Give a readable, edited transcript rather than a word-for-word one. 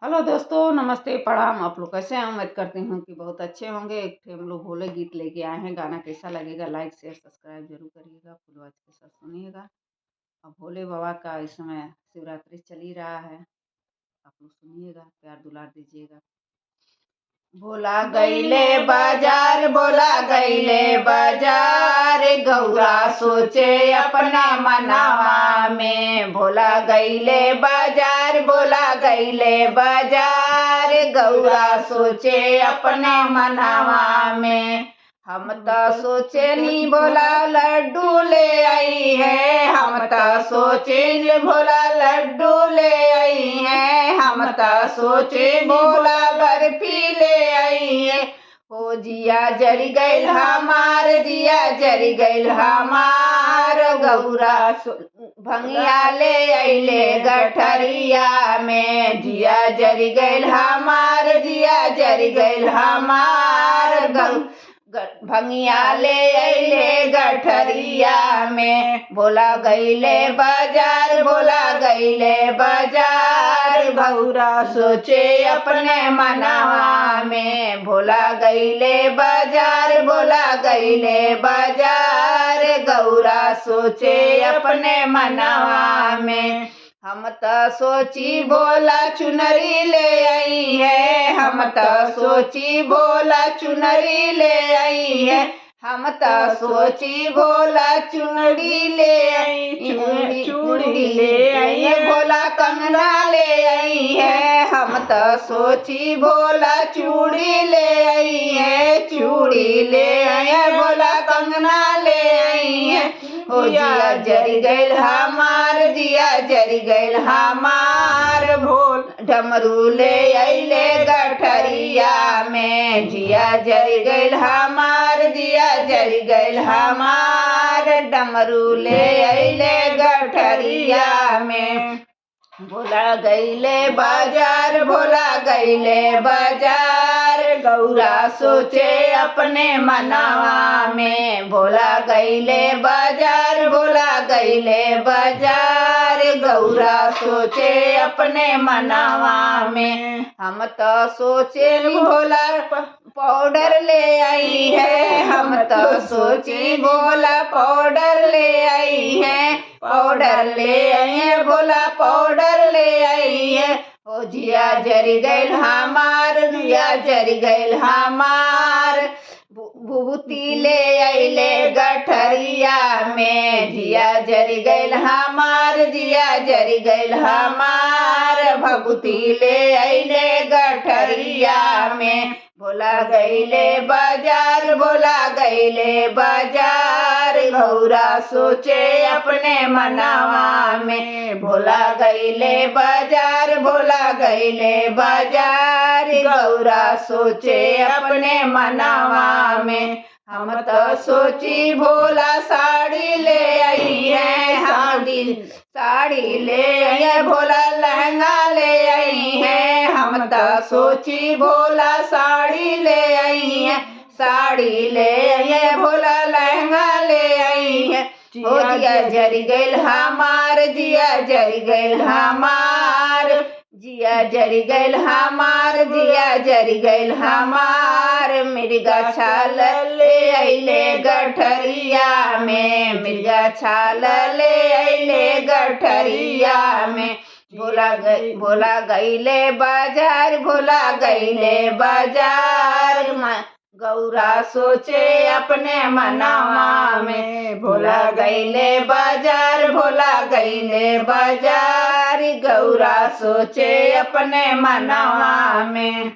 Hello दोस्तों, नमस्ते, प्रणाम। आप लोग कैसे हैं? उम्मीद करती हूँ कि बहुत अच्छे होंगे। एक ठे हम लोग भोले गीत लेके आए हैं। गाना कैसा लगेगा लाइक शेयर सब्सक्राइब जरूर करिएगा। फुल आवाज के साथ सुनिएगा। अब भोले बाबा का इस समय शिवरात्रि चल ही रहा है। आप लोग सुनिएगा, प्यार दुलार दीजिएगा। भोला गईले बाजार, भोला गईले बाजार, गौरा सोचे अपना मनावा में। भोला गईले बाजार, भोला गईले बाजार, गौरा सोचे अपने मनावा में। हम तो सोचे नी भोला लड्डू ले आई है, हम तो सोचे नी भोला लड्डू ले आई है, हम तो सोचे भोला बर्फी ले आई है। हो जिया जरी गईल हमार, जिया जरी गईल हमार, गौरा भंगिया ले अइले गठरिया में। जिया जरी गईल हमार, जिया जरी गईल हमार, भंगिया ले अइले गठरिया में। भोला गईले बाजार, भोला गईले बाजार, गौरा सोचे अपने मनावा में। भोला गईले बाजार, भोला गईले बाजार, गौरा सोचे अपने मनावा में। हम तो सोची भोला चुनरी ले आई है, हम तो सोची भोला चुनरी ले आई है, हम तो सोची भोला चुनरी ले आई, चूड़ी ले आई है, भोला कंगना ले आई है। हम तो सोची भोला चूड़ी ले आई है, चूड़ी ले आई है, भोला कंगना ले आई है। हो जिया जरी गईल हमार, जिया जरी गईल हमार, भोल डमरू ले अइले गठरिया में। जिया जरी गईल हमार, जिया जरी गईल हमार, डमरू ले अइले गठरिया में। भोला गईले बाजार, भोला गईले बाजार, गौरा सोचे अपने मनावा में। भोला गईले बाजार, भोला गईले बाजार, गौरा सोचे अपने मनावा में। हम तो सोचे भोला पाउडर ले आई है, हम तो सोची भोला पाउडर ले आई है, पाउडर ले आई है, भोला पाउडर ले आई है। ओ जिया जरी गईल हमार, जिया जरी गईल हमार, भूती ले अइले गठरिया में। जिया जरी गईल हमार, जिया जरी गईल हमार, भभूति ले अइले गठरिया में। भोला गईले बाजार, भोला गईले बाजार, गौरा सोचे अपने मनावा में। भोला गईले बाजार, भोला गईले बाजार, गौरा सोचे अपने मनावा में। हम तो सोची भोला साड़ी ले आई है, साड़ी ले आई है, भोला लहंगा ले आई है। हम तो सोची भोला साड़ी ले आई है, साड़ी ले आई है, भोला लहंगा ले आई है। ओ जिया जरी गईल हमार, जिया जरी गईल हमार, जिया जरी गईल हमार, जिया जरी गईल हमार, मिर्गा छाल ले अइले गठरिया में। मिर्गा छाल ले अइले गठरिया में। भोला गईले बाजार, भोला गईले बाजार, गौरा सोचे अपने मनावा में। भोला गईले बाजार, भोला गईले बाजार, गौरा सोचे अपने मनावा में।